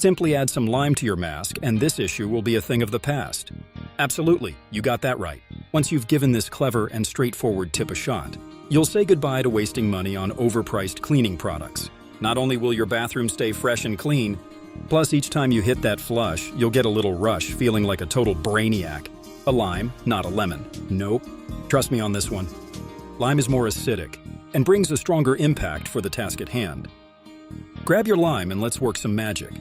Simply add some lime to your mask and this issue will be a thing of the past. Absolutely, you got that right. Once you've given this clever and straightforward tip a shot, you'll say goodbye to wasting money on overpriced cleaning products. Not only will your bathroom stay fresh and clean, plus each time you hit that flush, you'll get a little rush feeling like a total brainiac. A lime, not a lemon. Nope. Trust me on this one. Lime is more acidic and brings a stronger impact for the task at hand. Grab your lime and let's work some magic.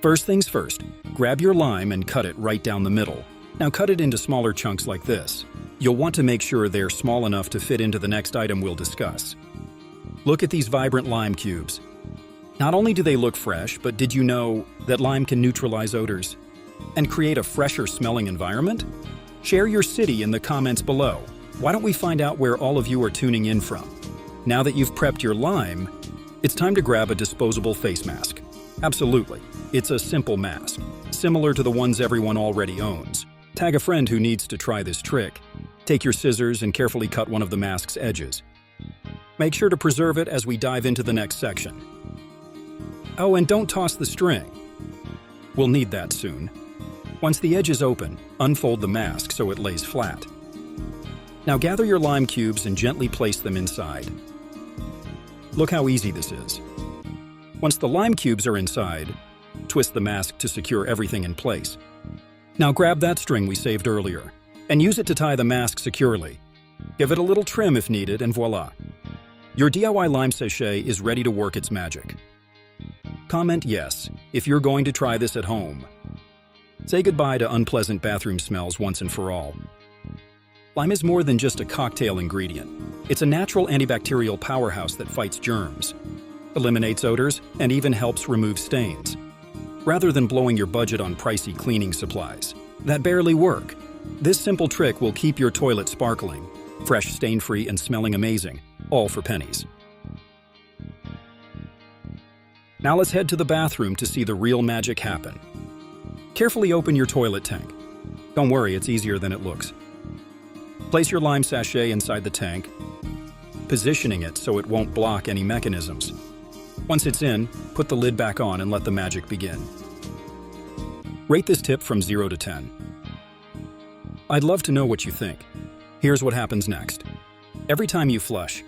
First things first, grab your lime and cut it right down the middle. Now cut it into smaller chunks like this. You'll want to make sure they're small enough to fit into the next item we'll discuss. Look at these vibrant lime cubes. Not only do they look fresh, but did you know that lime can neutralize odors and create a fresher smelling environment? Share your city in the comments below. Why don't we find out where all of you are tuning in from? Now that you've prepped your lime, it's time to grab a disposable face mask. Absolutely. It's a simple mask, similar to the ones everyone already owns. Tag a friend who needs to try this trick. Take your scissors and carefully cut one of the mask's edges. Make sure to preserve it as we dive into the next section. Oh, and don't toss the string. We'll need that soon. Once the edge is open, unfold the mask so it lays flat. Now gather your lime cubes and gently place them inside. Look how easy this is. Once the lime cubes are inside, twist the mask to secure everything in place. Now grab that string we saved earlier and use it to tie the mask securely. Give it a little trim if needed and voila. Your DIY lime sachet is ready to work its magic. Comment yes if you're going to try this at home. Say goodbye to unpleasant bathroom smells once and for all. Lime is more than just a cocktail ingredient. It's a natural antibacterial powerhouse that fights germs, eliminates odors, and even helps remove stains. Rather than blowing your budget on pricey cleaning supplies that barely work, this simple trick will keep your toilet sparkling, fresh, stain-free, and smelling amazing, all for pennies. Now let's head to the bathroom to see the real magic happen. Carefully open your toilet tank. Don't worry, it's easier than it looks. Place your lime sachet inside the tank, positioning it so it won't block any mechanisms. Once it's in, put the lid back on and let the magic begin. Rate this tip from 0 to 10. I'd love to know what you think. Here's what happens next. Every time you flush,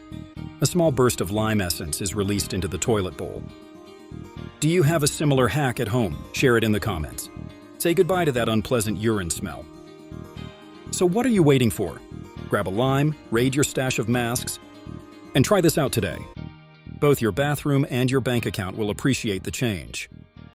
a small burst of lime essence is released into the toilet bowl. Do you have a similar hack at home? Share it in the comments. Say goodbye to that unpleasant urine smell. So what are you waiting for? Grab a lime, raid your stash of masks, and try this out today. Both your bathroom and your bank account will appreciate the change.